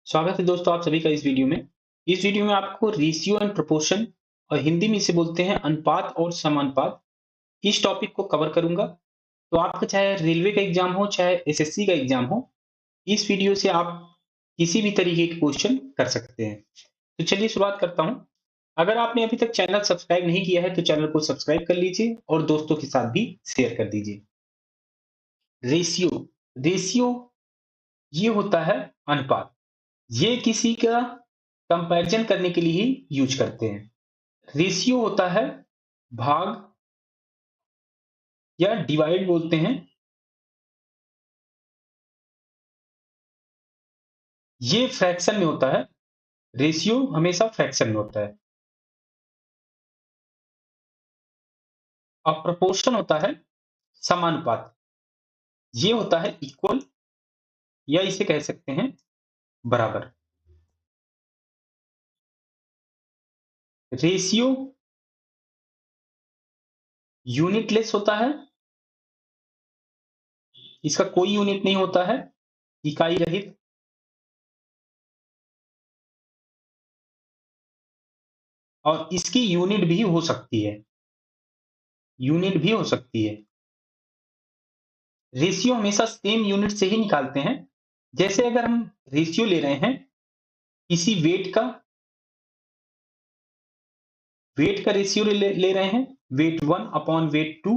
स्वागत है दोस्तों आप सभी का इस वीडियो में आपको रेशियो एंड प्रोपोर्शन और हिंदी में इसे बोलते हैं अनुपात और समानुपात इस टॉपिक को कवर करूंगा। तो आपका चाहे रेलवे का एग्जाम हो चाहे एसएससी का एग्जाम हो, इस वीडियो से आप किसी भी तरीके के क्वेश्चन कर सकते हैं। तो चलिए शुरुआत करता हूं। अगर आपने अभी तक चैनल सब्सक्राइब नहीं किया है तो चैनल को सब्सक्राइब कर लीजिए और दोस्तों के साथ भी शेयर कर दीजिए। रेशियो रेशियो ये होता है अनुपात। ये किसी का कंपैरिजन करने के लिए ही यूज करते हैं। रेशियो होता है भाग या डिवाइड बोलते हैं। ये फ्रैक्शन में होता है। रेशियो हमेशा फ्रैक्शन में होता है। और प्रोपोर्शन होता है समानुपात। ये होता है इक्वल या इसे कह सकते हैं बराबर। रेशियो यूनिटलेस होता है। इसका कोई यूनिट नहीं होता है, इकाई रहित। और इसकी यूनिट भी हो सकती है। यूनिट भी हो सकती है। रेशियो हमेशा सेम यूनिट से ही निकालते हैं। जैसे अगर हम रेशियो ले रहे हैं किसी वेट का रेशियो ले रहे हैं, वेट 1 अपॉन वेट टू,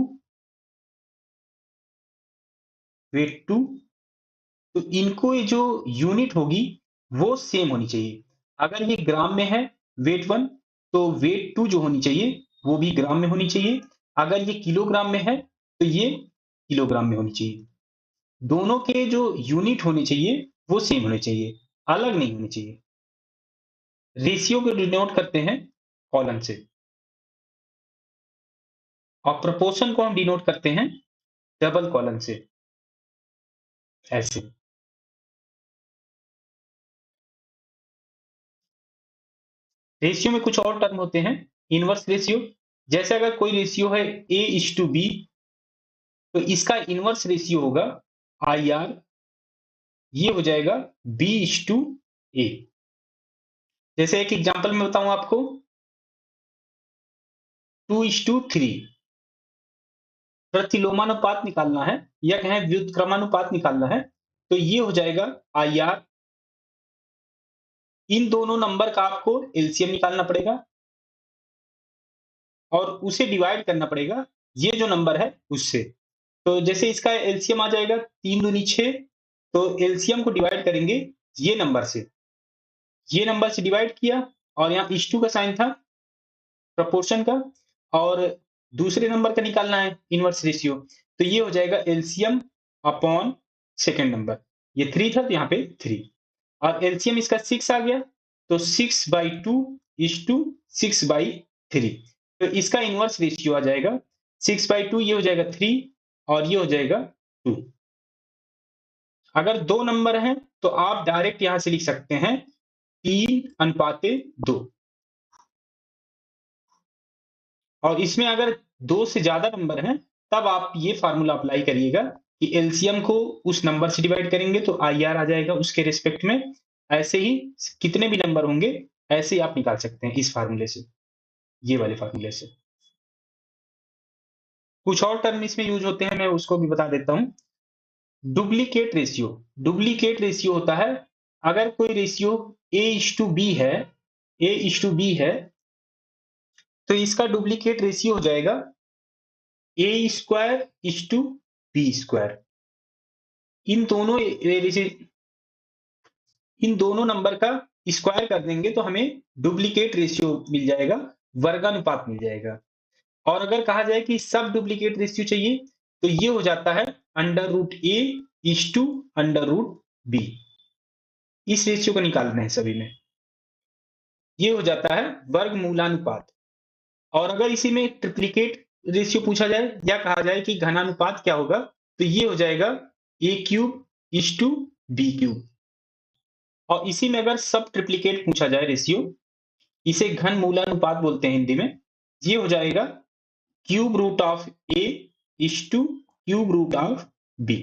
तो इनको ये जो यूनिट होगी वो सेम होनी चाहिए। अगर ये ग्राम में है वेट 1, तो वेट 2 जो होनी चाहिए वो भी ग्राम में होनी चाहिए। अगर ये किलोग्राम में है तो ये किलोग्राम में होनी चाहिए। दोनों के जो यूनिट होने चाहिए वो सेम होने चाहिए, अलग नहीं होने चाहिए। रेशियो को डिनोट करते हैं कॉलन से और प्रोपोर्शन को हम डिनोट करते हैं डबल कॉलन से, ऐसे। रेशियो में कुछ और टर्म होते हैं। इनवर्स रेशियो, जैसे अगर कोई रेशियो है ए इज टू बी, तो इसका इनवर्स रेशियो होगा आई आर। ये हो जाएगा बी इज टू ए। जैसे एक एग्जांपल में बताऊं आपको, 2:3 प्रतिलोमानुपात निकालना है या कहें व्युत्क्रमानुपात निकालना है, तो ये हो जाएगा आई आर। इन दोनों नंबर का आपको एलसीएम निकालना पड़ेगा और उसे डिवाइड करना पड़ेगा ये जो नंबर है उससे। तो जैसे इसका एलसीएम आ जाएगा 3 दूनी 6, तो एलसीएम को डिवाइड करेंगे ये नंबर से। ये नंबर से डिवाइड किया और यहाँ इस टू का साइन था प्रोपोर्शन का, और दूसरे नंबर का निकालना है इनवर्स रेशियो, तो ये हो जाएगा एलसीएम अपॉन सेकेंड नंबर। ये 3 था तो यहाँ पे 3, और एलसीएम इसका 6 आ गया, तो 6/2 इज टू 6/3। तो इसका इनवर्स रेशियो आ जाएगा 6/2, ये हो जाएगा 3 और ये हो जाएगा 2। अगर दो नंबर हैं तो आप डायरेक्ट यहां से लिख सकते हैं 3:2। और इसमें अगर दो से ज्यादा नंबर हैं तब आप ये फार्मूला अप्लाई करिएगा कि एलसीएम को उस नंबर से डिवाइड करेंगे तो आईआर आ जाएगा उसके रिस्पेक्ट में। ऐसे ही कितने भी नंबर होंगे ऐसे ही आप निकाल सकते हैं इस फार्मूले से, ये वाले फार्मूले से। कुछ और टर्म इसमें यूज होते हैं, मैं उसको भी बता देता हूं। डुप्लीकेट रेशियो, डुप्लीकेट रेशियो होता है अगर कोई ratio A is to B है, ए इज टू बी है, तो इसका डुप्लीकेट रेशियो हो जाएगा A square is to B square. इन दोनों इन दोनों नंबर का स्क्वायर कर देंगे तो हमें डुप्लीकेट रेशियो मिल जाएगा, वर्गानुपात मिल जाएगा। और अगर कहा जाए कि सब डुप्लीकेट रेशियो चाहिए तो ये हो जाता है √a इज टू √b। इस रेशियो को निकालना है सभी में, ये हो जाता है वर्गमूलानुपात। और अगर इसी में ट्रिप्लीकेट रेशियो पूछा जाए या कहा जाए कि घनानुपात क्या होगा, तो ये हो जाएगा a³ इज टू b³। और इसी में अगर सब ट्रिप्लीकेट पूछा जाए रेशियो, इसे घन मूलानुपात बोलते हैं हिंदी में, ये हो जाएगा √a इज टू √b।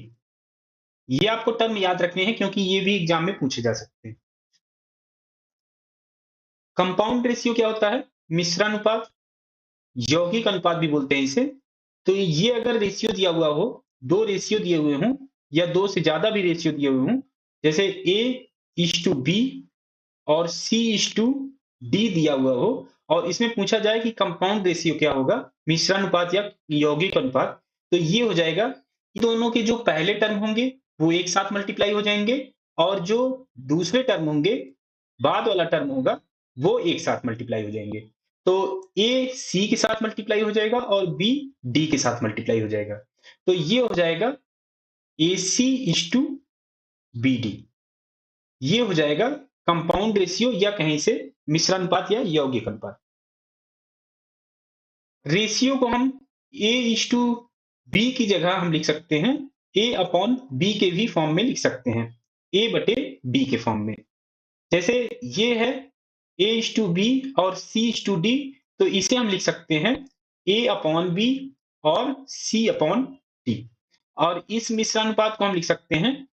ये आपको टर्म याद रखने हैं क्योंकि ये भी एग्जाम में पूछे जा सकते हैं। कंपाउंड रेशियो क्या होता है? मिश्रानुपात, यौगिक अनुपात भी बोलते हैं इसे। तो ये अगर रेशियो दिया हुआ हो, 2 रेशियो दिए हुए हों या 2 से ज़्यादा भी रेशियो दिए हुए हों, जैसे A:B और C:D दिया हुआ हो और इसमें पूछा जाए कि कंपाउंड रेशियो क्या होगा, मिश्रानुपात या यौगिक अनुपात, तो ये हो जाएगा कि दोनों के जो पहले टर्म होंगे, वो एक साथ मल्टीप्लाई हो जाएँगे और जो दूसरे टर्म होंगे, बाद वाला टर्म होगा, वो एक साथ मल्टीप्लाई हो जाएँगे। तो A C के साथ मल्टीप्लाई हो जाएगा और B D के साथ मल्टीप्लाई हो जाएगा। तो ये हो जाएगा AC:BD। ये हो जाएगा कंपाउंड रेशियो या कहें इसे मिश्रानुपात या यौगिक अनुपात। रेशियो को हम A:B की जगह हम लिख सकते हैं A/B के भी फॉर्म में लिख सकते हैं, A/B के फॉर्म में। जैसे ये है A:B और C:D, तो इसे हम लिख सकते हैं A/B और C/D। और इस मिश्रानुपात को हम लिख सकते हैं,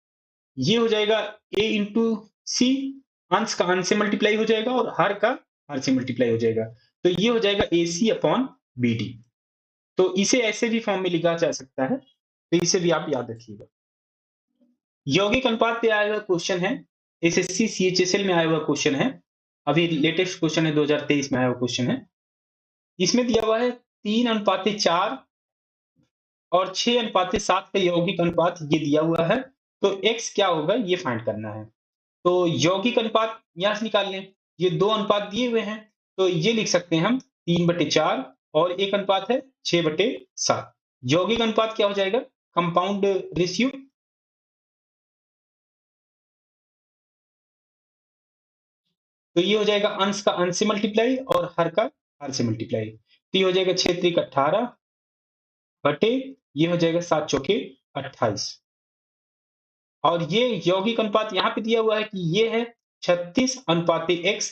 ये हो जाएगा A इंटू C, अंश का अंश से मल्टीप्लाई हो जाएगा और हर का हर से मल्टीप्लाई हो जाएगा। तो ये हो जाएगा AC/BD। तो इसे ऐसे भी फॉर्म में लिखा जा सकता है, तो इसे भी आप याद रखिएगा। यौगिक अनुपात पे आया हुआ क्वेश्चन है, एसएससी सीएचएसएल में आया हुआ क्वेश्चन है। अभी लेटेस्ट क्वेश्चन है, 2023 में आया हुआ क्वेश्चन है। इसमें दिया हुआ है 3:4 और 6:7 का यौगिक अनुपात ये दिया हुआ है। तो x क्या होगा ये फाइंड करना है। तो यौगिक अनुपात यहाँ से निकाल लें। ये 2 अनुपात दिए हुए हैं, तो ये लिख सकते हैं हम 3/4 और एक अनुपात है 6/7। यौगिक अनुपात क्या हो जाएगा? Compound ratio. तो ये हो जाएगा अंश का अंश से मल्टीप्लाई और हर का हर से मल्टीप्लाई। तो ये हो जाएगा 6 त्रिक 18 बटे ये हो जाएगा 7 चौके 28। और ये यौगिक अनुपात यहाँ पे दिया हुआ है कि ये है 36:x।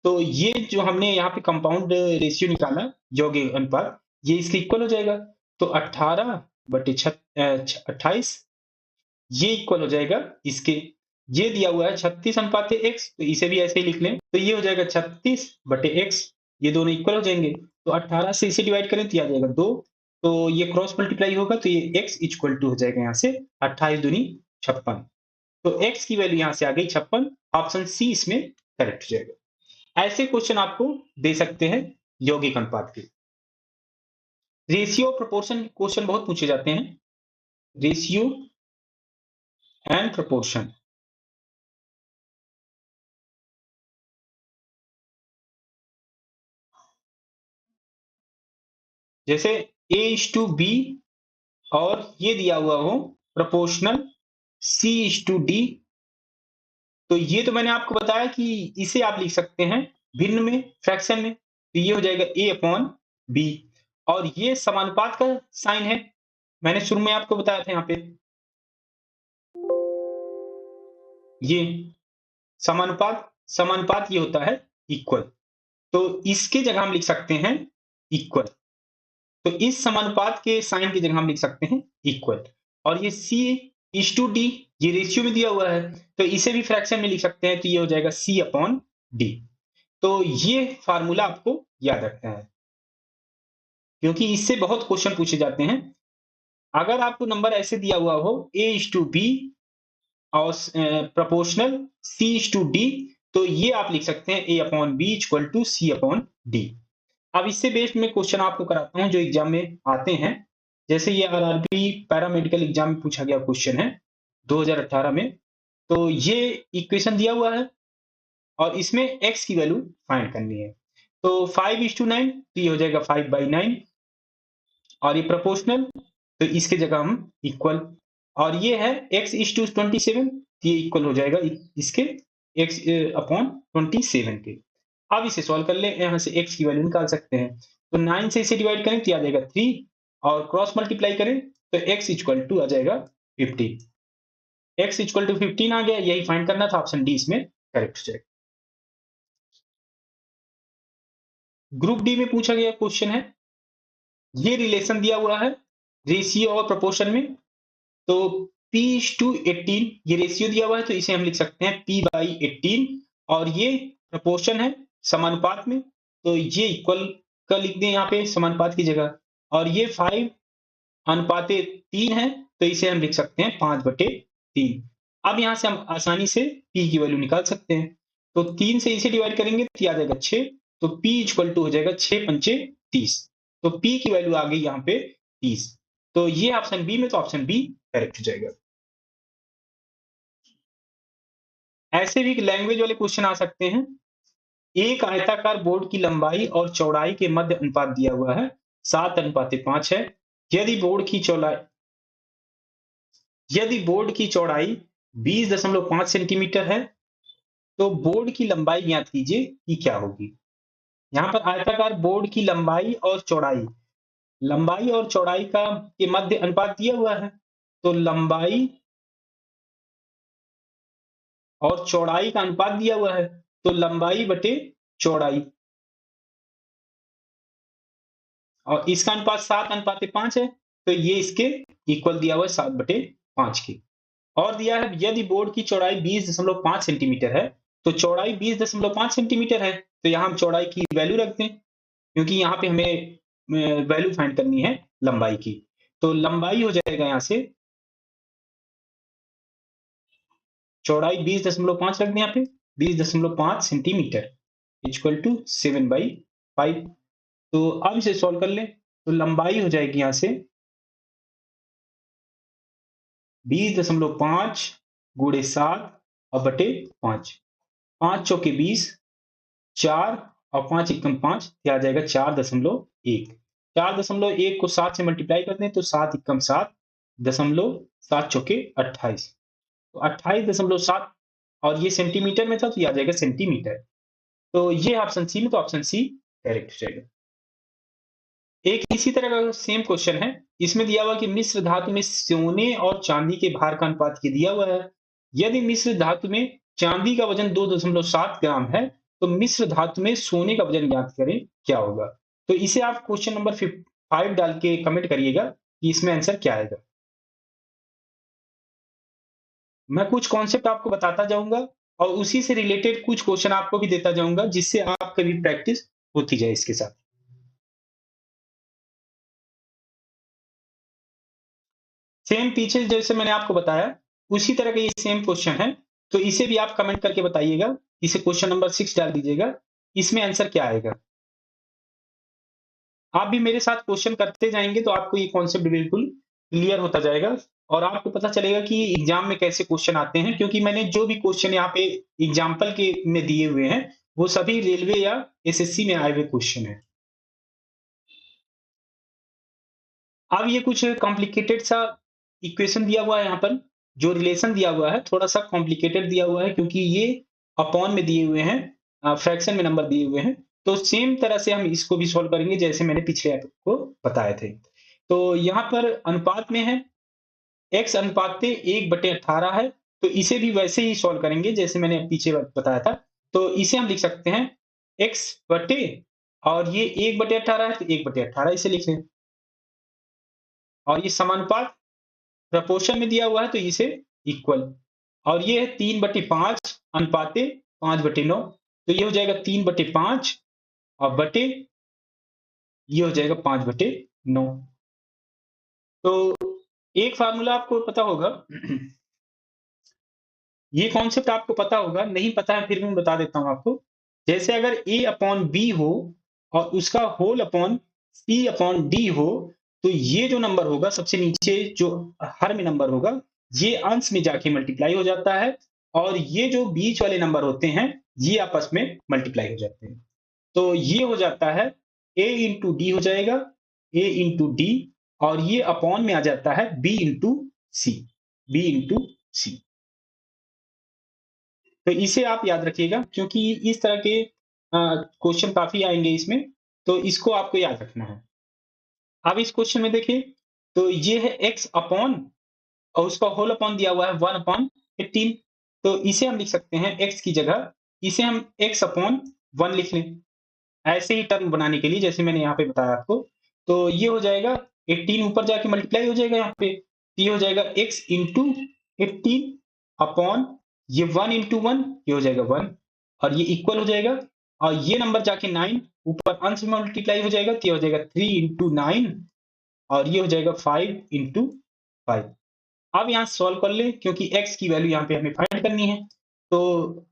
तो ये जो हमने यहाँ पे कंपाउंड रेशियो निकाला यौगिक अनुपात, ये इसके इक्वल हो जाएगा। तो 18 बटे 28 ये इक्वल हो जाएगा इसके। ये दिया हुआ है 36:x, तो इसे भी ऐसे ही लिख लें। तो ये हो जाएगा 36/x, ये दोनों इक्वल हो जाएंगे। तो 18 से इसे डिवाइड करें तो ये आ जाएगा 2। तो ये क्रॉस मल्टीप्लाई होगा तो ये x इक्वल टू हो जाएगा यहाँ से 28 दूनी 56। तो x की वैल्यू यहाँ से आ गई 56। ऑप्शन सी इसमें करेक्ट हो जाएगा। ऐसे क्वेश्चन आपको दे सकते हैं यौगिक अनुपात के। रेशियो प्रोपोर्शन क्वेश्चन बहुत पूछे जाते हैं। रेशियो एंड प्रोपोर्शन, जैसे A:B और ये दिया हुआ हो प्रोपोर्शनल C:D, तो ये तो मैंने आपको बताया कि इसे आप लिख सकते हैं भिन्न में, फ्रैक्शन में। तो ये हो जाएगा A/B और ये समानुपात का साइन है। मैंने शुरू में आपको बताया था यहाँ पे ये समानुपात, समानुपात ये होता है इक्वल। तो इसके जगह हम लिख सकते हैं इक्वल। तो इस समानुपात के साइन की जगह हम लिख सकते हैं इक्वल। और ये C:D ये रेशियो में दिया हुआ है, तो इसे भी फ्रैक्शन में लिख सकते हैं। तो ये हो जाएगा C/D। तो ये फार्मूला आपको याद रखना है, क्योंकि इससे बहुत क्वेश्चन पूछे जाते हैं। अगर आपको नंबर ऐसे दिया हुआ हो A:B और प्रोपोर्शनल C:D, तो ये आप लिख सकते हैं A/B इक्वल टू C/D। अब इससे बेस्ड में क्वेश्चन आपको कराता हूं जो एग्जाम में आते हैं। जैसे ये आरआरबी पैरामेडिकल एग्जाम में पूछा गया क्वेश्चन है 2018 में। तो ये इक्वेशन दिया हुआ है और इसमें x की वैल्यू फाइंड करनी है। तो 5:9, तो ये हो जाएगा 5/9 और ये प्रोपोर्शनल, तो इसके जगह हम इक्वल। और ये है x:27, तो ये इक्वल हो जाएगा इसके x/27 के। अब इसे सॉल्व कर ले, यहाँ से x की वैल्यू निकाल सकते हैं। तो 9 से इसे डिवाइड करें तो आ जाएगा 3 और क्रॉस मल्टीप्लाई करें तो x इक्वल टू आ जाएगा 15। x इक्वल टू 15 आ गया, यही फाइंड करना था। ऑप्शन डी इसमें करेक्ट हो जाएगा। ग्रुप डी में पूछा गया क्वेश्चन है, ये रिलेशन दिया हुआ है रेशियो और प्रोपोर्शन में। तो P:18 ये रेशियो दिया हुआ है, तो इसे हम लिख सकते हैं P/18 और ये प्रोपोर्शन है समानुपात में, तो ये इक्वल का लिख दें यहाँ पे समानुपात की जगह, और ये 5 अनुपाते 3 है, तो इसे हम लिख सकते हैं 5/3। अब यहाँ से हम आसानी से p की वैल्यू निकाल सकते हैं। तो 3 से इसे डिवाइड करेंगे तो ये आ जाएगा 6, तो p इक्वल टू हो जाएगा 6 पंचे 30। तो p की वैल्यू आ गई यहाँ पे 30। तो ये ऑप्शन बी में, तो ऑप्शन बी करेक्ट हो जाएगा। ऐसे भी लैंग्वेज वाले क्वेश्चन आ सकते हैं। एक आयताकार बोर्ड की लंबाई और चौड़ाई के मध्य अनुपात दिया हुआ है, 7:5 है। यदि बोर्ड की चौड़ाई यदि बोर्ड की चौड़ाई 20.5 सेंटीमीटर है, तो बोर्ड की लंबाई ज्ञात कीजिए कि क्या होगी। यहाँ पर आयताकार बोर्ड की लंबाई और चौड़ाई का के मध्य अनुपात दिया हुआ है, तो लंबाई और चौड़ाई का अनुपात दिया हुआ है, तो लंबाई बटे चौड़ाई, और इसका अनुपात 7:5 है, तो ये इसके इक्वल दिया हुआ है 7/5 के। और दिया है यदि बोर्ड की चौड़ाई 20.5 सेंटीमीटर है, तो चौड़ाई 20.5 सेंटीमीटर है, तो यहाँ हम चौड़ाई की वैल्यू रख दें, क्योंकि यहाँ पे हमें वैल्यू फाइंड करनी है लंबाई की। तो लंबाई हो जाएगा यहाँ से, चौड़ाई 20.5 रख दें यहाँ पे, 20.5 सेंटीमीटर इक्वल टू 7/5। तो अब इसे सॉल्व कर लें, तो लंबाई हो जाएगी यहाँ से 20.5 गुणे 7 और बटे 5, 5 चौके 20, 4 और 5 एकम 5, आ जाएगा 4.1। 4.1 को 7 से मल्टीप्लाई करते हैं, तो 7 एकम 7, दशमलव 7 चौके 28, तो 28.7, और ये सेंटीमीटर में था, तो ये आ जाएगा सेंटीमीटर। तो ये ऑप्शन सी में, तो ऑप्शन सी करेक्ट हो जाएगा। एक इसी तरह का सेम क्वेश्चन है। इसमें दिया हुआ कि मिश्र धातु में सोने और चांदी के भार का अनुपात ये दिया हुआ है। यदि मिश्र धातु में चांदी का वजन 2.7 ग्राम है, तो मिश्र धातु में सोने का वजन ज्ञात करें, क्या होगा। तो इसे आप क्वेश्चन नंबर 5 डाल के कमेंट करिएगा कि इसमें आंसर क्या आएगा। मैं कुछ कॉन्सेप्ट आपको बताता जाऊंगा और उसी से रिलेटेड कुछ क्वेश्चन आपको भी देता जाऊंगा, जिससे आपका भी प्रैक्टिस होती जाए इसके साथ। सेम पीछे जैसे मैंने आपको बताया, उसी तरह का ये सेम क्वेश्चन है, तो इसे भी आप कमेंट करके बताइएगा। इसे क्वेश्चन नंबर 6 डाल दीजिएगा, इसमें आंसर क्या आएगा। आप भी मेरे साथ क्वेश्चन करते जाएंगे, तो आपको ये कॉन्सेप्ट बिल्कुल क्लियर होता जाएगा, और आपको पता चलेगा कि एग्जाम में कैसे क्वेश्चन आते हैं, क्योंकि मैंने जो भी क्वेश्चन यहाँ पे एग्जाम्पल के में दिए हुए हैं, वो सभी रेलवे या एसएससी में आए हुए क्वेश्चन है। अब ये कुछ कॉम्प्लिकेटेड सा इक्वेशन दिया हुआ है, यहाँ पर जो रिलेशन दिया हुआ है थोड़ा सा कॉम्प्लिकेटेड दिया हुआ है, क्योंकि ये अपॉन में दिए हुए हैं, फ्रैक्शन में नंबर दिए हुए हैं। तो सेम तरह से हम इसको भी सॉल्व करेंगे, जैसे मैंने पिछले आपको बताए थे। तो यहाँ पर अनुपात में है, x अनुपात 1/18 है, तो इसे भी वैसे ही सॉल्व करेंगे जैसे मैंने पीछे बताया था। तो इसे हम लिख सकते हैं x बटे, और ये 1/18 है, तो 1/18 इसे लिख लें, और ये समानुपात प्रपोर्शन में दिया हुआ है, तो इसे इक्वल, और ये है 3/5 अनुपाते 5/9, तो ये हो जाएगा 3/5 और बटे ये हो जाएगा 5/9। तो एक फार्मूला आपको पता होगा, ये कॉन्सेप्ट आपको पता होगा, नहीं पता है फिर भी मैं बता देता हूं आपको। जैसे अगर a अपॉन बी हो और उसका whole upon c upon D हो, तो ये जो नंबर होगा सबसे नीचे जो हर में नंबर होगा, ये अंश में जाके मल्टीप्लाई हो जाता है, और ये जो बीच वाले नंबर होते हैं, ये आपस में मल्टीप्लाई हो जाते हैं। तो ये हो जाता है a इंटू डी हो जाएगा, a इंटू डी, और ये अपॉन में आ जाता है b इंटू सी, b इंटू सी। तो इसे आप याद रखिएगा, क्योंकि इस तरह के क्वेश्चन काफी आएंगे इसमें, तो इसको आपको याद रखना है। अब इस क्वेश्चन में देखिए, तो ये है x अपॉन, और उसका होल अपॉन दिया हुआ है 1/18, तो इसे हम लिख सकते हैं x की जगह, इसे हम x अपॉन 1 लिख लें, ऐसे ही टर्म बनाने के लिए जैसे मैंने यहाँ पे बताया आपको। तो ये हो जाएगा 18 ऊपर जाके मल्टीप्लाई हो जाएगा यहाँ पे, ये हो जाएगा x इंटू 18 अपॉन ये 1 इंटू 1, ये हो जाएगा 1, और ये इक्वल हो जाएगा, और ये नंबर जाके 9 ऊपर अंश में मल्टीप्लाई हो जाएगा, तो ये हो जाएगा 3 इंटू 9 और ये हो जाएगा 5 इंटू 5। अब यहाँ सॉल्व कर ले, क्योंकि x की वैल्यू यहाँ पे हमें फाइंड करनी है। तो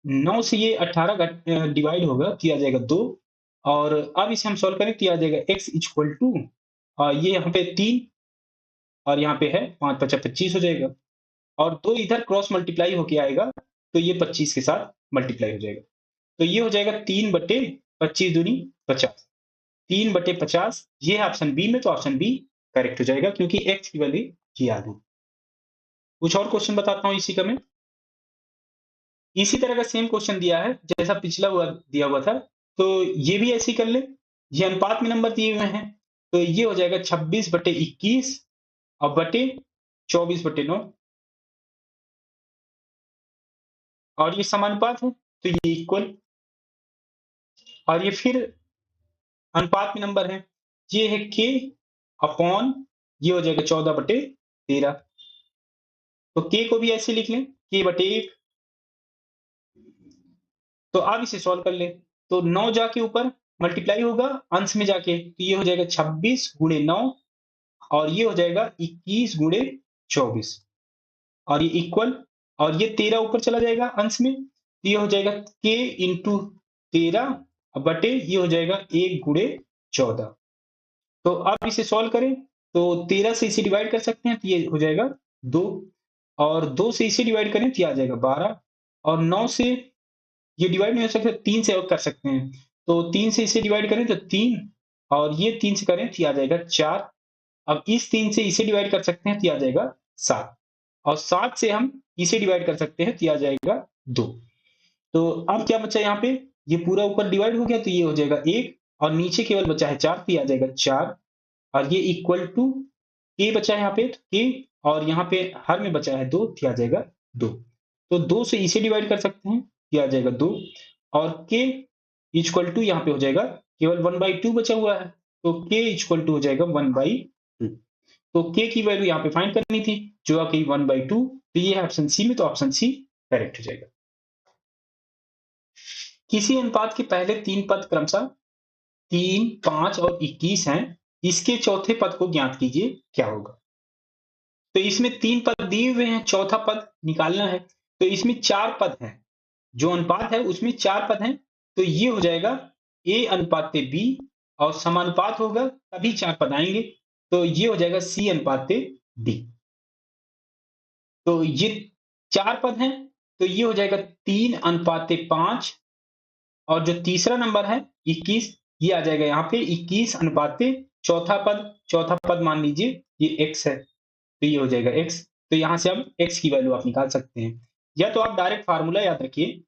9 से ये 18 डिवाइड होगा, किया जाएगा 2। और अब इसे हम सॉल्व करें, किया जाएगा x इक्वल टू ये यहाँ पे 3 और यहाँ पे है 5 5 25 हो जाएगा। और 2 इधर क्रॉस मल्टीप्लाई होके आएगा, तो ये 25 के साथ मल्टीप्लाई हो जाएगा। तो ये हो जाएगा 3 बटे 25 दूनी 50, 3 बटे 50। ये है ऑप्शन बी में, तो ऑप्शन बी करेक्ट हो जाएगा, क्योंकि x की वैल्यू ये आ गई। कुछ और क्वेश्चन बताता हूँ इसी का मैं। इसी तरह का सेम क्वेश्चन दिया है जैसा पिछला हुआ दिया हुआ था, तो ये भी ऐसे ही कर ले। ये अनुपात में नंबर दिए हुए हैं, तो ये हो जाएगा 26 बटे 21 और बटे 24 बटे 9, और ये समानुपात है, तो ये इक्वल। और ये फिर अनुपात में नंबर है, ये है k अपॉन, ये हो जाएगा 14 बटे 13। तो k को भी ऐसे लिख लें, k बटे 1। तो अब इसे सॉल्व कर ले, तो 9 जाके ऊपर मल्टीप्लाई होगा अंश में जाके, तो ये हो जाएगा 26 गुणे 9 और ये हो जाएगा 21 गुणे 24 और ये इक्वल। और ये 13 ऊपर चला जाएगा अंश में, तो ये हो जाएगा k इंटू 13 बटे ये हो जाएगा 1 गुणे 14। तो अब इसे सॉल्व करें, तो 13 से इसे डिवाइड कर सकते हैं, तो ये हो जाएगा 2। और 2 से इसे डिवाइड करें, तो ये आ जाएगा 12। और 9 से ये डिवाइड नहीं हो सकता, 3 से कर सकते हैं। तो 3 से इसे डिवाइड करें तो 3, और ये 3 से करें तो ये आ जाएगा 4। अब इस 3 से इसे डिवाइड कर सकते हैं, तो ये आ जाएगा 7। और 7 से हम इसे डिवाइड कर सकते हैं, तो ये आ जाएगा 2। तो अब क्या बचा यहाँ पे, ये पूरा ऊपर डिवाइड हो गया, तो ये हो जाएगा 1 और नीचे केवल बचा है 4, तो ये आ जाएगा 4। और ये इक्वल टू k बचा है यहाँ पे, तो k और यहाँ पे हर में बचा है 2, तो ये आ जाएगा 2। तो 2 से इसे डिवाइड कर सकते हैं, ये आ जाएगा 2। और k इक्वल टू यहाँ पे हो जाएगा केवल 1/2 बचा हुआ है, तो k इक्वल टू हो जाएगा 1/2। तो k की वैल्यू यहाँ पे फाइंड करनी थी, जो आ गई 1/2। तो ये है ऑप्शन सी में, तो ऑप्शन सी करेक्ट हो जाएगा। किसी अनुपात के पहले 3 पद क्रमशः 3, 5 और 21 हैं, इसके चौथे पद को ज्ञात कीजिए, क्या होगा। तो इसमें 3 पद दिए हुए हैं, चौथा पद निकालना है। तो इसमें 4 पद हैं, जो अनुपात है उसमें 4 पद हैं, तो ये हो जाएगा a अनुपात b, और समानुपात होगा तभी 4 पद आएंगे, तो ये हो जाएगा c अनुपात d। तो ये 4 पद हैं, तो ये हो जाएगा 3 अनुपात 5, और जो तीसरा नंबर है 21, ये आ जाएगा यहाँ पे 21 अनुपात चौथा पद मान लीजिए ये x है, तो ये हो जाएगा x। तो यहाँ से अब x की वैल्यू आप निकाल सकते हैं, या तो आप डायरेक्ट फार्मूला याद रखिए।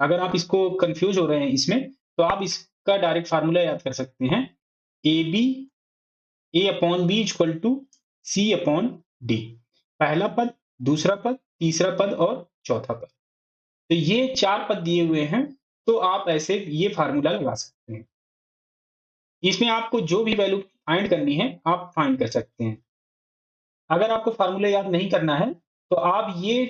अगर आप इसको कंफ्यूज हो रहे हैं इसमें, तो आप इसका डायरेक्ट फार्मूला याद कर सकते हैं, a upon B equal to C upon D. पहला पद, दूसरा पद, तीसरा पद और चौथा पद। तो ये 4 पद दिए हुए हैं, तो आप ऐसे ये फार्मूला लगा सकते हैं। इसमें आपको जो भी वैल्यू फाइंड करनी है, आप फाइंड कर सकते हैं। अगर आपको फार्मूला याद नहीं करना है, तो आप ये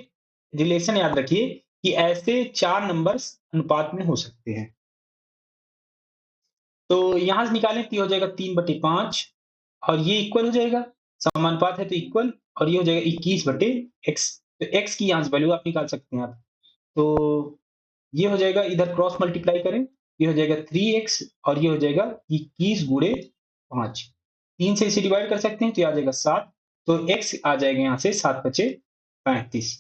रिलेशन याद रखिए कि ऐसे 4 नंबर्स अनुपात में हो सकते हैं। तो यहाँ से निकालें तो ये हो जाएगा 3/5 और ये इक्वल हो जाएगा, समानुपात है तो इक्वल, और ये हो जाएगा 21/x। तो x की यहाँ से वैल्यू आप निकाल सकते हैं आप। तो ये हो जाएगा, इधर क्रॉस मल्टीप्लाई करें, ये हो जाएगा 3x और ये हो जाएगा 21 गुणे 5। 3 से इसे डिवाइड कर सकते हैं, तो ये आ जाएगा 7। तो x आ जाएगा यहाँ से 7 बचे 35।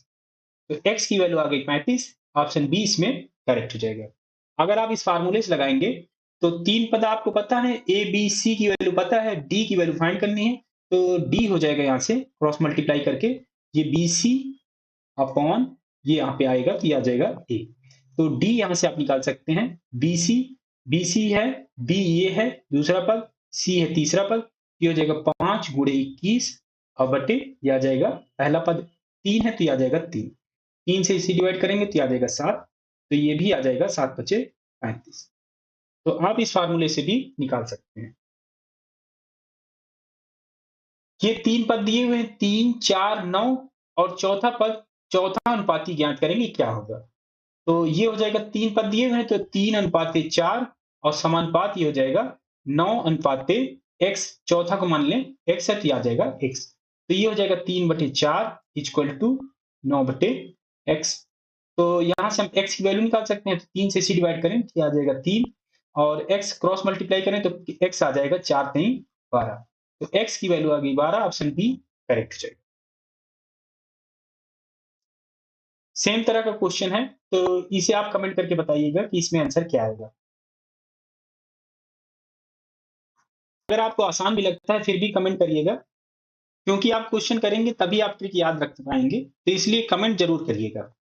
तो x की वैल्यू आ गई 35, ऑप्शन बी इसमें करेक्ट हो जाएगा। अगर आप इस फार्मूले से लगाएंगे, तो 3 पद आपको पता है, a b c की वैल्यू पता है, d की वैल्यू फाइंड करनी है। तो d हो जाएगा यहाँ से क्रॉस मल्टीप्लाई करके, ये bc अपॉन ये यहाँ पे आएगा, तो ये आ जाएगा a। तो d यहाँ से आप निकाल सकते हैं, bc है, b ये है दूसरा पद, c है तीसरा पद, ये हो जाएगा 5 गुणे 21 और बटे ये आ जाएगा, पहला पद 3 है तो ये आ जाएगा 3। 3 से इसे डिवाइड करेंगे तो ये आ जाएगा 7, तो ये भी आ जाएगा 7 बचे 35। तो आप इस फार्मूले से भी निकाल सकते हैं। ये 3 पद दिए हुए हैं, 3, 4, 9, और चौथा पद, चौथा अनुपाती ज्ञात करेंगे क्या होगा। तो ये हो जाएगा 3 पद दिए हुए हैं तो 3:4 और समानुपात ये हो जाएगा 9:x, चौथा को मान लें x है तो ये आ जाएगा x। तो ये हो जाएगा 3/4 इक्वल टू 9/x। तो यहाँ से हम x की वैल्यू निकाल सकते हैं, तो 3 से इसे डिवाइड करें तो ये आ जाएगा 3 और x क्रॉस मल्टीप्लाई करें तो x आ जाएगा 4 3 12। तो x की वैल्यू आ गई 12, ऑप्शन बी करेक्ट हो जाएगा। सेम तरह का क्वेश्चन है, तो इसे आप कमेंट करके बताइएगा कि इसमें आंसर क्या आएगा। अगर आपको आसान भी लगता है फिर भी कमेंट करिएगा, क्योंकि आप क्वेश्चन करेंगे तभी आप ट्रिक याद रख पाएंगे, तो इसलिए कमेंट जरूर करिएगा।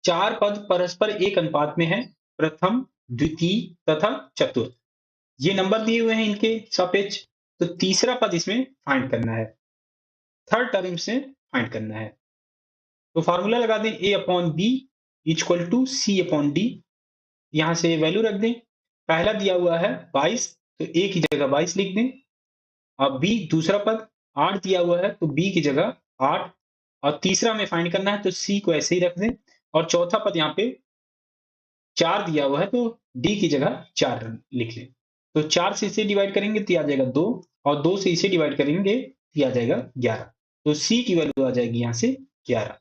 4 पद परस्पर एक अनुपात में है, प्रथम, द्वितीय तथा चतुर्थ। ये नंबर दिए हुए हैं इनके सापेक्ष, तो तीसरा पद इसमें फाइंड करना है, थर्ड टर्म से फाइंड करना है। तो फार्मूला लगा दें a upon B equal to C upon D. यहाँ से वैल्यू रख दें। पहला दिया हुआ है 22, तो a की जगह 22 लिख दें। अब b दूसरा पद 8 दिया हुआ है, तो b की जगह 8 और तीसरा में फाइंड करना है तो c को ऐसे ही रख दें। और चौथा पद यहाँ पे 4 दिया हुआ है, तो d की जगह 4 लिख लें। तो 4 से इसे डिवाइड करेंगे तो ये आ जाएगा 2 और 2 से इसे डिवाइड करेंगे तो ये आ जाएगा 11। तो c की वैल्यू आ जाएगी यहाँ से 11।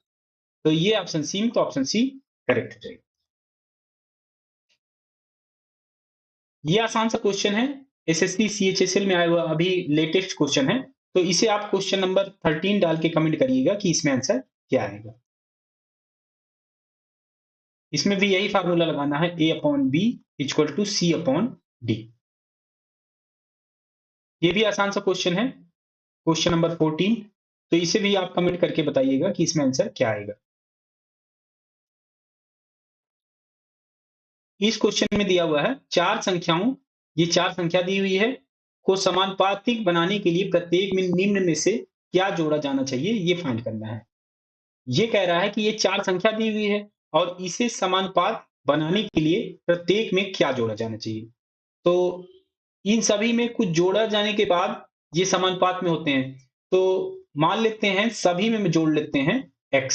तो ये ऑप्शन सी में, तो ऑप्शन सी करेक्ट हो जाएगा। ये आसान सा क्वेश्चन है, एसएससी सीएचएसएल में आया हुआ अभी लेटेस्ट क्वेश्चन है। तो इसे आप क्वेश्चन नंबर 13 डाल के कमेंट करिएगा कि इसमें आंसर क्या आएगा। इसमें भी यही फार्मूला लगाना है, a upon B equal to C upon D. ये भी आसान सा क्वेश्चन है, क्वेश्चन नंबर 14। तो इसे भी आप कमेंट करके बताइएगा कि इसमें आंसर क्या आएगा। इस क्वेश्चन में दिया हुआ है चार संख्याओं, ये चार संख्या दी हुई है, को समानुपातिक बनाने के लिए प्रत्येक में निम्न में से क्या जोड़ा जाना चाहिए, ये फाइंड करना है। ये कह रहा है कि ये चार संख्या दी हुई है और इसे समानुपात बनाने के लिए प्रत्येक में क्या जोड़ा जाना चाहिए। तो इन सभी में कुछ जोड़ा जाने के बाद ये समानुपात में होते हैं। तो मान लेते हैं सभी में जोड़ लेते हैं x।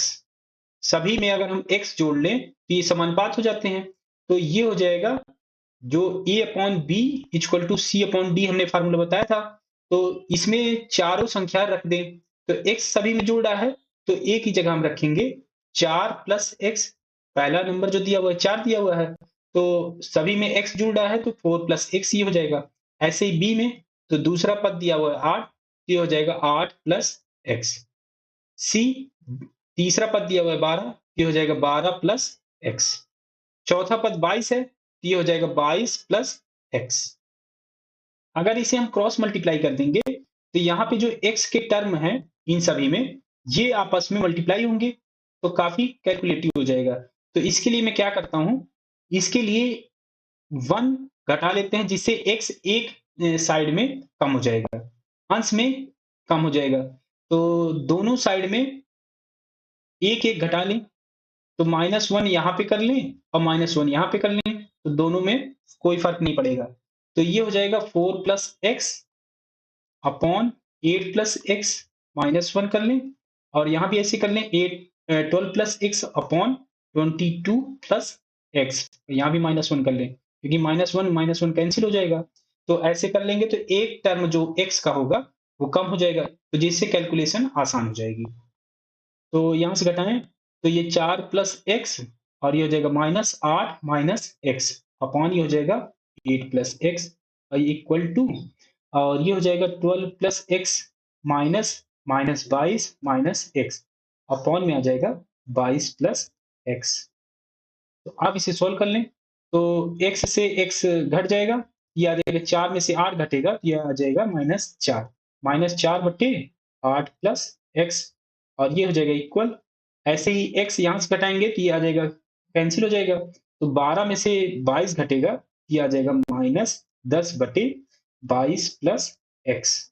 सभी में अगर हम x जोड़ लें तो ये समानुपात हो जाते हैं। तो ये हो जाएगा जो a upon B equal to C upon D हमने फार्मूला बताया था। तो इसमें चारों संख्या रख दें, तो x सभी में जुड़ रहा है तो a की जगह हम रखेंगे 4 प्लस एक्स। पहला नंबर जो दिया हुआ है 4 दिया हुआ है, तो सभी में x जुड़ रहा है तो 4 प्लस एक्स ये हो जाएगा। ऐसे ही b में तो दूसरा पद दिया हुआ है 8, ये हो जाएगा 8 प्लस एक्स। सी तीसरा पद दिया हुआ है 12, ये हो जाएगा 12 प्लस एक्स। चौथा पद 22 है, तो ये हो जाएगा 22 प्लस एक्स। अगर इसे हम क्रॉस मल्टीप्लाई कर देंगे तो यहाँ पे जो एक्स के टर्म है इन सभी में, ये आपस में मल्टीप्लाई होंगे तो काफी कैलकुलेटिव हो जाएगा। तो इसके लिए मैं क्या करता हूं, इसके लिए 1 घटा लेते हैं जिससे एक्स एक साइड में कम हो जाएगा, अंश में कम हो जाएगा। तो दोनों साइड में एक एक घटा लें, तो -1 यहाँ पे कर लें और -1 यहाँ पे कर लें, तो दोनों में कोई फ़र्क नहीं पड़ेगा। तो ये हो जाएगा 4 plus x upon 8 plus x, -1 कर लें और यहाँ भी ऐसे कर लें 12 plus x upon 22 plus x, यहाँ भी -1 कर लें क्योंकि -1 कैंसिल हो जाएगा। तो ऐसे कर लेंगे तो एक टर्म जो एक्स का होगा वो कम हो जाएगा, तो जिससे कैलकुलेशन आसान हो जाएगी। तो यहाँ से घटाएं तो ये 4 प्लस एक्स और ये हो जाएगा -8 माइनस एक्स अपॉन ये हो जाएगा 8 प्लस एक्स और ये इक्वल टू, और ये हो जाएगा 12 plus x minus minus 22 minus x upon में आ जाएगा 22 प्लस एक्स। तो आप इसे सोल्व कर लें तो x से x घट जाएगा, ये आ जाएगा 4 में से 8 घटेगा तो ये आ जाएगा -4, -4/8 प्लस एक्स और ये हो जाएगा इक्वल। ऐसे ही x यहाँ से घटाएंगे तो ये आ जाएगा, कैंसिल हो जाएगा। तो 12 में से 22 घटेगा, ये आ जाएगा -10/22 प्लस एक्स।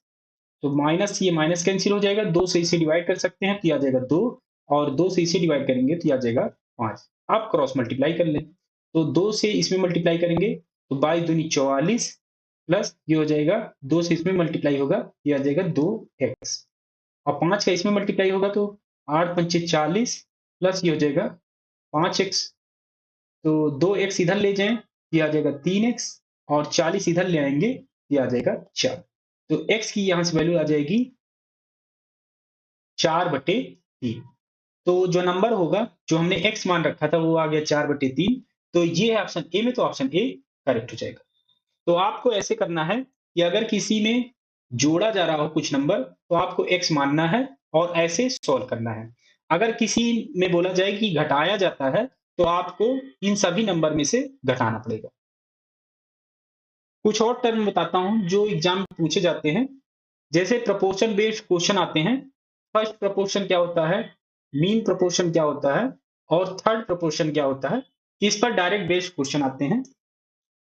तो माइनस ये माइनस कैंसिल हो जाएगा, 2 से इसे डिवाइड कर सकते हैं तो ये आ जाएगा 2 और 2 से इसे डिवाइड करेंगे तो ये आ जाएगा 5। आप क्रॉस मल्टीप्लाई कर लें, तो 2 से इसमें मल्टीप्लाई करेंगे तो 22 दूनी 44 प्लस ये हो जाएगा 2 से इसमें मल्टीप्लाई होगा, ये आ जाएगा 2x और 5 का इसमें मल्टीप्लाई होगा तो 8 पंचे 40 प्लस ये हो जाएगा 5x, तो 2x इधर ले जाएं, ये आ जाएगा 3x, और 40 इधर ले आएंगे, ये आ जाएगा 4। तो x की यहां से वैल्यू आ जाएगी 4/3। तो जो नंबर होगा, जो हमने x मान रखा था, वो आ गया 4/3। तो ये है ऑप्शन ए में, तो ऑप्शन ए करेक्ट हो जाएगा। तो आपको ऐसे करना है कि अगर किसी में जोड़ा जा रहा हो कुछ नंबर, तो आपको x मानना है और ऐसे सॉल्व करना है। अगर किसी में बोला जाए कि घटाया जाता है, तो आपको इन सभी नंबर में से घटाना पड़ेगा। कुछ और टर्म बताता हूं जो एग्जाम में पूछे जाते हैं। जैसे प्रपोर्शन बेस्ड क्वेश्चन आते हैं। फर्स्ट प्रपोर्शन क्या होता है, मीन प्रपोर्शन क्या होता है, और थर्ड प्रपोर्शन क्या होता है, इस पर डायरेक्ट बेस्ड क्वेश्चन आते हैं।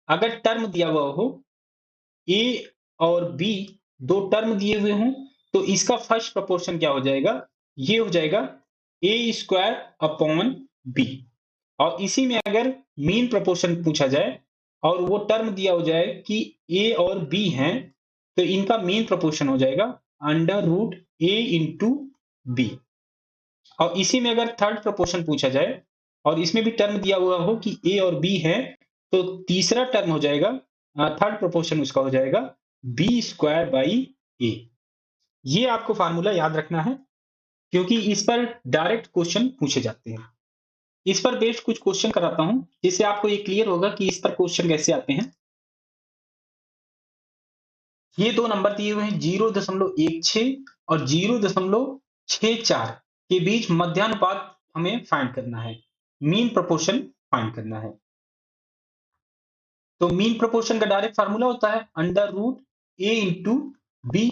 अगर टर्म दिया हुआ हो, ए और बी दो टर्म दिए हुए हों, तो इसका फर्स्ट प्रपोर्शन क्या हो जाएगा, ये हो जाएगा a² अपॉन b। और इसी में अगर मीन प्रपोर्शन पूछा जाए और वो टर्म दिया हो जाए कि a और b हैं, तो इनका मीन प्रपोर्शन हो जाएगा √a/b। और इसी में अगर थर्ड प्रपोर्शन पूछा जाए और इसमें भी टर्म दिया हुआ हो कि a और b है, तो तीसरा टर्म हो जाएगा, थर्ड प्रोपोर्शन उसका हो जाएगा b²/a। ये आपको फार्मूला याद रखना है, क्योंकि इस पर डायरेक्ट क्वेश्चन पूछे जाते हैं। इस पर बेस्ड कुछ क्वेश्चन कराता हूं, जिससे आपको ये क्लियर होगा कि इस पर क्वेश्चन कैसे आते हैं। ये दो नंबर दिए हुए हैं 0.16 और 0.64 के बीच मध्यानुपात हमें फाइंड करना है, मीन प्रोपोर्शन फाइंड करना है। तो मीन प्रोपोर्शन का डायरेक्ट फार्मूला होता है √a/b।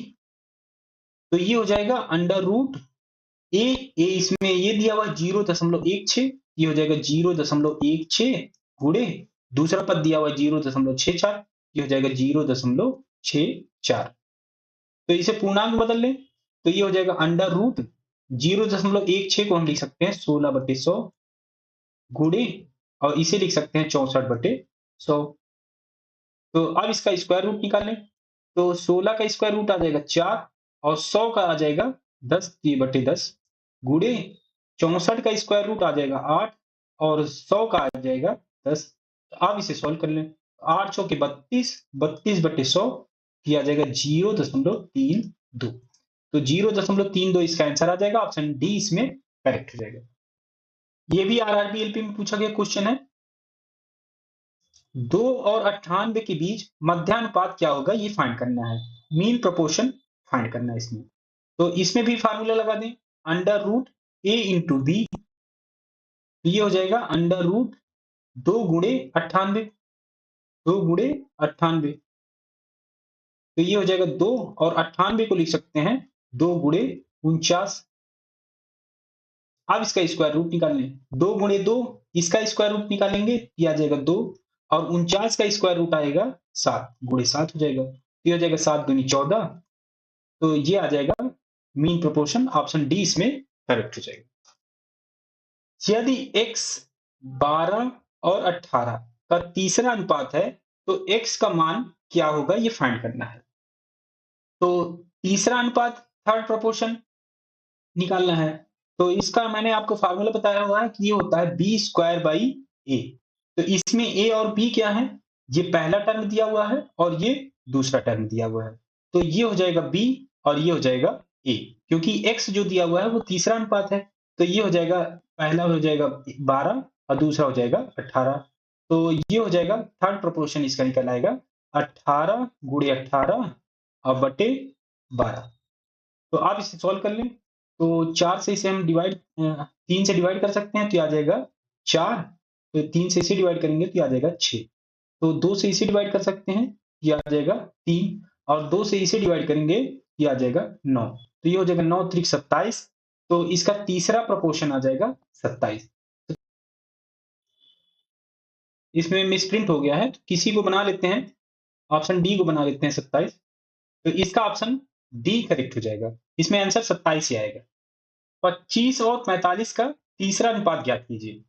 तो ये हो जाएगा √a, इसमें ये दिया हुआ 0.16, ये हो जाएगा 0.16 गुणे दूसरा पद दिया हुआ 0.64, ये हो जाएगा 0.64। तो इसे पूर्णांक बदल लें, तो ये हो जाएगा √0.16 को हम लिख सकते हैं 16/100 गुणे, और इसे लिख सकते हैं 64/100। तो अब इसका स्क्वायर रूट निकालें, तो 16 का स्क्वायर रूट आ जाएगा 4, और 100 का आ जाएगा 10/10 गुणे 64 का स्क्वायर रूट आ जाएगा 8, और 100 का आ जाएगा 10। तो आप इसे सॉल्व कर लें, 8 चौके 32, 32/100 किया जाएगा 0.32। तो 0.32 इसका आंसर आ जाएगा, ऑप्शन डी इसमें करेक्ट हो जाएगा। ये भी आरआरबी एलपी में पूछा गया क्वेश्चन है। 2 और 98 के बीच मध्यानुपात क्या होगा, ये फाइंड करना है, मीन प्रोपोर्शन फाइंड करना है इसमें। तो इसमें भी फार्मूला लगा दें, √a/b, ये हो जाएगा √2 गुणे 98, 2 गुणे 98। तो ये हो जाएगा 2, और 98 को लिख सकते हैं 2 गुणे 49। अब इसका स्क्वायर रूट निकाल लें, 2 गुणे 2, इसका स्क्वायर रूट निकालेंगे, ये आ जाएगा 2, और 49 का स्क्वायर रूट आएगा 7 गुणे 7 हो जाएगा, ये हो जाएगा 7 दूनी 14। तो ये आ जाएगा मीन प्रोपोर्शन, ऑप्शन डी इसमें करेक्ट हो जाएगा। यदि x 12 और 18 का तीसरा अनुपात है, तो x का मान क्या होगा, ये फाइंड करना है। तो तीसरा अनुपात थर्ड प्रोपोर्शन निकालना है। तो इसका मैंने आपको फार्मूला बताया हुआ है कि ये होता है b²/a। तो इसमें a और b क्या है, ये पहला टर्म दिया हुआ है और ये दूसरा टर्म दिया हुआ है। तो ये हो जाएगा b और ये हो जाएगा a, क्योंकि x जो दिया हुआ है वो तीसरा अनुपात है। तो ये हो जाएगा, पहला हो जाएगा 12 और दूसरा हो जाएगा 18। तो ये हो जाएगा थर्ड प्रोपोर्शन, इसका निकल आएगा 18 गुणे 18 और बटे 12। तो आप इसे सॉल्व कर लें, तो 4 से इसे हम 3 से डिवाइड कर सकते हैं, तो ये आ जाएगा 4। तो 3 से इसे डिवाइड करेंगे तो ये आ जाएगा 6। तो 2 से इसे डिवाइड कर सकते हैं, ये आ जाएगा 3, और 2 से इसे डिवाइड करेंगे, ये आ जाएगा 9। तो ये हो जाएगा 9 त्रिक 27। तो इसका तीसरा प्रोपोर्शन आ जाएगा 27। इसमें मिसप्रिंट हो गया है, तो किसी को बना लेते हैं, ऑप्शन डी को बना लेते हैं 27। तो इसका ऑप्शन डी करेक्ट हो जाएगा, इसमें आंसर 27 ही आएगा। 25 और 45 का तीसरा अनुपात ज्ञात कीजिए।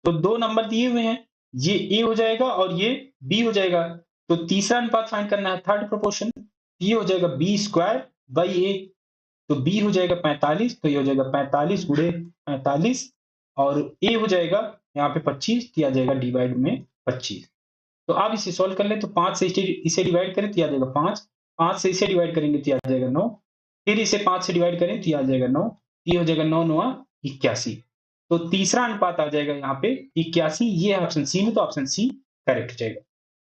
तो दो नंबर दिए हुए हैं, ये ए हो जाएगा और ये बी हो जाएगा। तो तीसरा अनुपात फाइंड करना है, थर्ड प्रोपोर्शन, ये हो जाएगा b²/a। तो b हो जाएगा 45, तो ये हो जाएगा 45 गुणे 45 और a हो जाएगा यहाँ पे 25 दिया जाएगा डिवाइड में 25। तो आप इसे सॉल्व कर लें तो 5 से इसे डिवाइड करें तो आ जाएगा 5, 5 से इसे डिवाइड करेंगे तो आ जाएगा 9, फिर इसे 5 से डिवाइड करें तो आ जाएगा 9, ये हो जाएगा 9 9 81। तो तीसरा अनुपात आ जाएगा यहाँ पे 81, ये है ऑप्शन सी में, तो ऑप्शन सी करेक्ट हो जाएगा।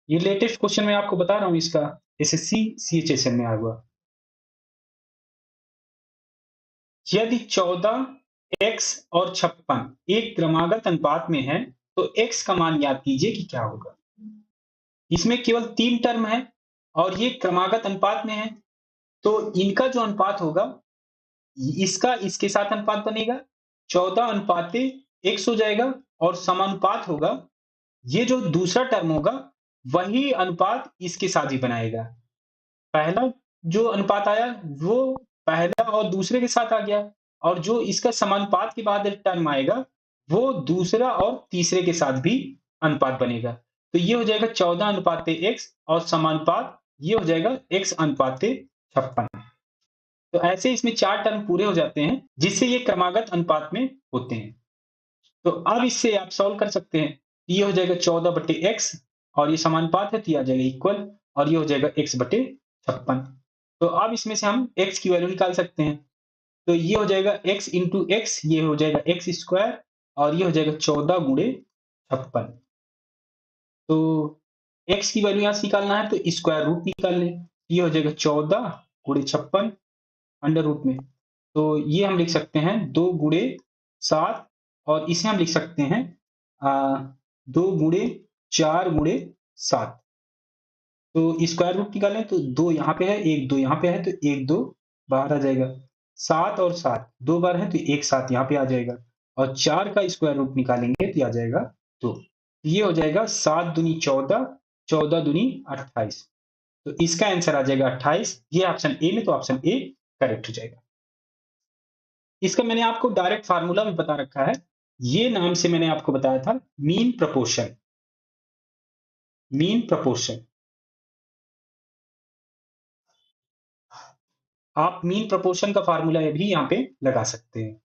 ये लेटेस्ट क्वेश्चन मैं आपको बता रहा हूँ, इसका एसएससी सीएचएसएल में आया हुआ। यदि 14 x और 56 एक क्रमागत अनुपात में है तो x का मान ज्ञात कीजिए कि क्या होगा। इसमें केवल 3 टर्म है और ये क्रमागत अनुपात में है, तो इनका जो अनुपात होगा, इसका इसके साथ अनुपात बनेगा, 14:x हो जाएगा और समानुपात होगा, ये जो दूसरा टर्म होगा वही अनुपात इसके साथ ही बनाएगा। पहला जो अनुपात आया वो पहला और दूसरे के साथ आ गया, और जो इसका समानुपात के बाद एक टर्म आएगा वो दूसरा और तीसरे के साथ भी अनुपात बनेगा। तो ये हो जाएगा 14:x और समानुपात ये हो जाएगा x:56। तो ऐसे इसमें 4 टर्म पूरे हो जाते हैं जिससे ये क्रमागत अनुपात में होते हैं। तो अब इससे आप सॉल्व कर सकते हैं। ये हो जाएगा 14/x और ये समानुपात है तो ये आ जाएगा इक्वल, और ये हो जाएगा x/56। तो अब इसमें से हम x की वैल्यू निकाल सकते हैं। तो ये हो जाएगा x इंटू एक्स, ये हो जाएगा x स्क्वायर, और ये हो जाएगा 14 गुणे 56। तो x की वैल्यू यहाँ से निकालना है तो स्क्वायर रूट निकाल लें। ये हो जाएगा 14 गुणे 56 अंडर रूट में। तो ये हम लिख सकते हैं 2 गुणे 7, और इसे हम लिख सकते हैं 2 गुणे 4 गुणे 7। तो स्क्वायर रूट निकालें तो 2 यहाँ पे है, 1 2 यहाँ पे है, तो 1 2 बाहर आ जाएगा। 7 और 7 2 बार है तो 1 7 यहाँ पे आ जाएगा, और 4 का स्क्वायर रूट निकालेंगे तो आ जाएगा 2। ये हो जाएगा 7 दूनी 14, 14 दूनी 28। तो इसका आंसर आ जाएगा 28। ये ऑप्शन ए में, तो ऑप्शन ए करेक्ट हो जाएगा। इसका मैंने आपको डायरेक्ट फार्मूला भी बता रखा है। ये नाम से मैंने आपको बताया था मीन प्रपोर्शन। मीन प्रपोर्शन आप मीन प्रपोर्शन का फार्मूला भी यहाँ पे लगा सकते हैं।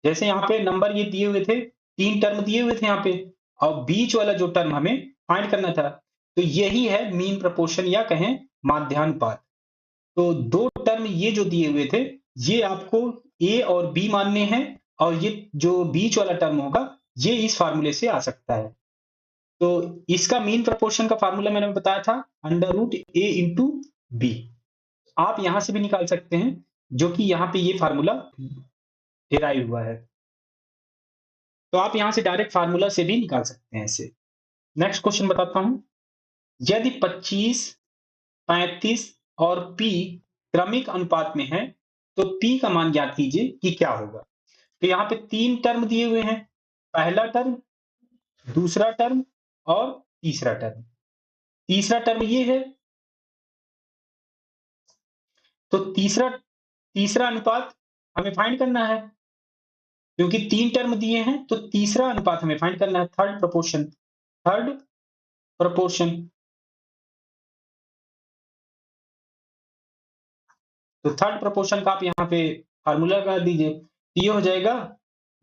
जैसे यहाँ पे नंबर ये दिए हुए थे, 3 टर्म दिए हुए थे यहाँ पे, और बीच वाला जो टर्म हमें फाइंड करना था, तो यही है मीन प्रपोर्शन या कहें माध्यानुपात। तो 2 टर्म ये जो दिए हुए थे, ये आपको ए और बी मानने हैं, और ये जो बीच वाला टर्म होगा ये इस फार्मूले से आ सकता है। तो इसका मीन प्रपोर्शन का फार्मूला मैंने बताया था अंडर रूट ए इंटू बी। आप यहां से भी निकाल सकते हैं, जो कि यहाँ पे ये फार्मूला डिराइव हुआ है। तो आप यहां से डायरेक्ट फार्मूला से भी निकाल सकते हैं इसे। नेक्स्ट क्वेश्चन बताता हूं। यदि 25, 35 और p क्रमिक अनुपात में है तो p का मान ज्ञात कीजिए कि क्या होगा। तो यहाँ पे 3 टर्म दिए हुए हैं, पहला टर्म, दूसरा टर्म और तीसरा टर्म। तीसरा टर्म ये है, तो तीसरा तीसरा अनुपात हमें फाइंड करना है, क्योंकि 3 टर्म दिए हैं तो तीसरा अनुपात हमें फाइंड करना है, थर्ड प्रोपोर्शन। थर्ड प्रोपोर्शन तो थर्ड प्रोपोर्शन का आप यहाँ पे फार्मूला लगा दीजिए। तो ये हो जाएगा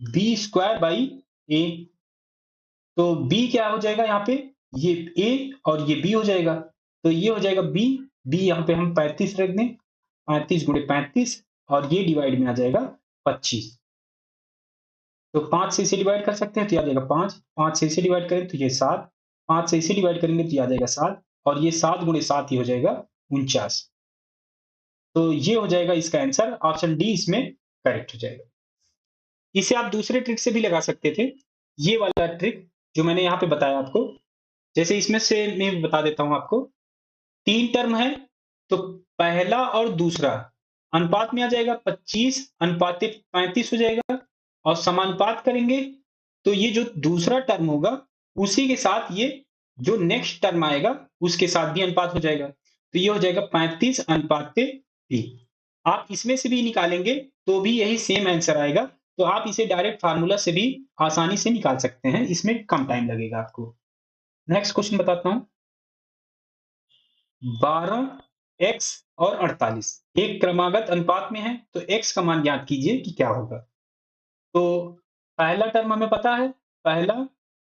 बी स्क्वायर बाई ए। तो बी क्या हो जाएगा यहाँ पे, ये ए और ये बी हो जाएगा। तो ये हो जाएगा बी, बी यहाँ पे हम 35 रख दें, 35 गुणे 35, और ये डिवाइड में आ जाएगा 25। तो 5 से इसे डिवाइड कर सकते हैं तो ये आ जाएगा 5, 5 से इसे डिवाइड करें तो ये 7, 5 से इसे डिवाइड करेंगे तो ये आ जाएगा 7, और ये 7 गुणे 7 ही हो जाएगा 49। तो ये हो जाएगा इसका आंसर, ऑप्शन डी इसमें करेक्ट हो जाएगा। इसे आप दूसरे ट्रिक से भी लगा सकते थे, ये वाला ट्रिक जो मैंने यहाँ पे बताया आपको। जैसे इसमें से मैं बता देता हूँ आपको, 3 टर्म है तो पहला और दूसरा अनुपात में आ जाएगा, 25 अनुपातिक 35 हो जाएगा, और समानुपात करेंगे तो ये जो दूसरा टर्म होगा उसी के साथ ये जो नेक्स्ट टर्म आएगा उसके साथ भी अनुपात हो जाएगा। तो ये हो जाएगा 35:3। आप इसमें से भी निकालेंगे तो भी यही सेम आंसर आएगा। तो आप इसे डायरेक्ट फार्मूला से भी आसानी से निकाल सकते हैं, इसमें कम टाइम लगेगा आपको। नेक्स्ट क्वेश्चन बताता हूं। 12x और 48 एक क्रमागत अनुपात में है तो x का मान ज्ञात कीजिए कि क्या होगा। तो पहला टर्म हमें पता है, पहला,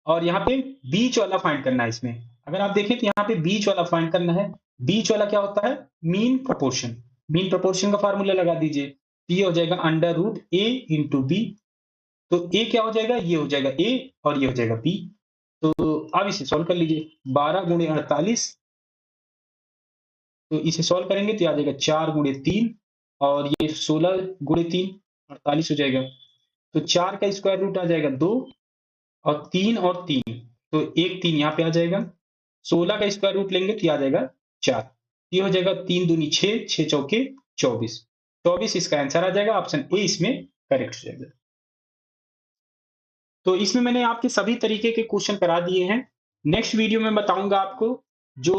और यहाँ पे बीच वाला फाइंड करना है इसमें। अगर आप देखें तो यहाँ पे बीच वाला फाइंड करना है। बीच वाला क्या होता है? Mean proportion. मीन प्रोपोर्शन का फार्मूला लगा दीजिए। ये हो जाएगा अंडर रूट ए इंटू बी। तो ए क्या हो जाएगा? ये हो जाएगा ए और ये हो जाएगा बी। तो अब इसे सॉल्व कर लीजिए। 12 गुणे 48, तो इसे सॉल्व करेंगे तो आ जाएगा 4 गुणे 3 और ये 16 गुणे 3 48 हो जाएगा। तो 4 का स्क्वायर रूट आ जाएगा 2 और 3 तो एक 3 यहाँ पे आ जाएगा। 16 का स्क्वायर रूट लेंगे तो ये आ जाएगा 4। ये हो जाएगा 3 दूनी 6, 6 चौके 24। 24 इसका आंसर आ जाएगा। ऑप्शन ए इसमें करेक्ट हो जाएगा। तो इसमें मैंने आपके सभी तरीके के क्वेश्चन करा दिए हैं। नेक्स्ट वीडियो में बताऊंगा आपको जो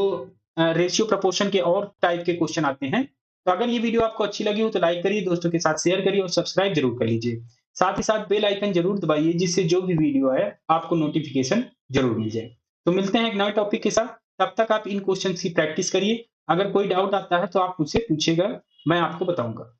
रेशियो प्रोपोर्शन के और टाइप के क्वेश्चन आते हैं। तो अगर ये वीडियो आपको अच्छी लगी हो तो लाइक करिए, दोस्तों के साथ शेयर करिए और सब्सक्राइब जरूर कर लीजिए। साथ ही साथ बेल आइकन जरूर दबाइए जिससे जो भी वीडियो आए आपको नोटिफिकेशन जरूर मिल जाए। तो मिलते हैं एक नए टॉपिक के साथ। तब तक आप इन क्वेश्चन की प्रैक्टिस करिए। अगर कोई डाउट आता है तो आप मुझसे पूछिएगा, मैं आपको बताऊंगा।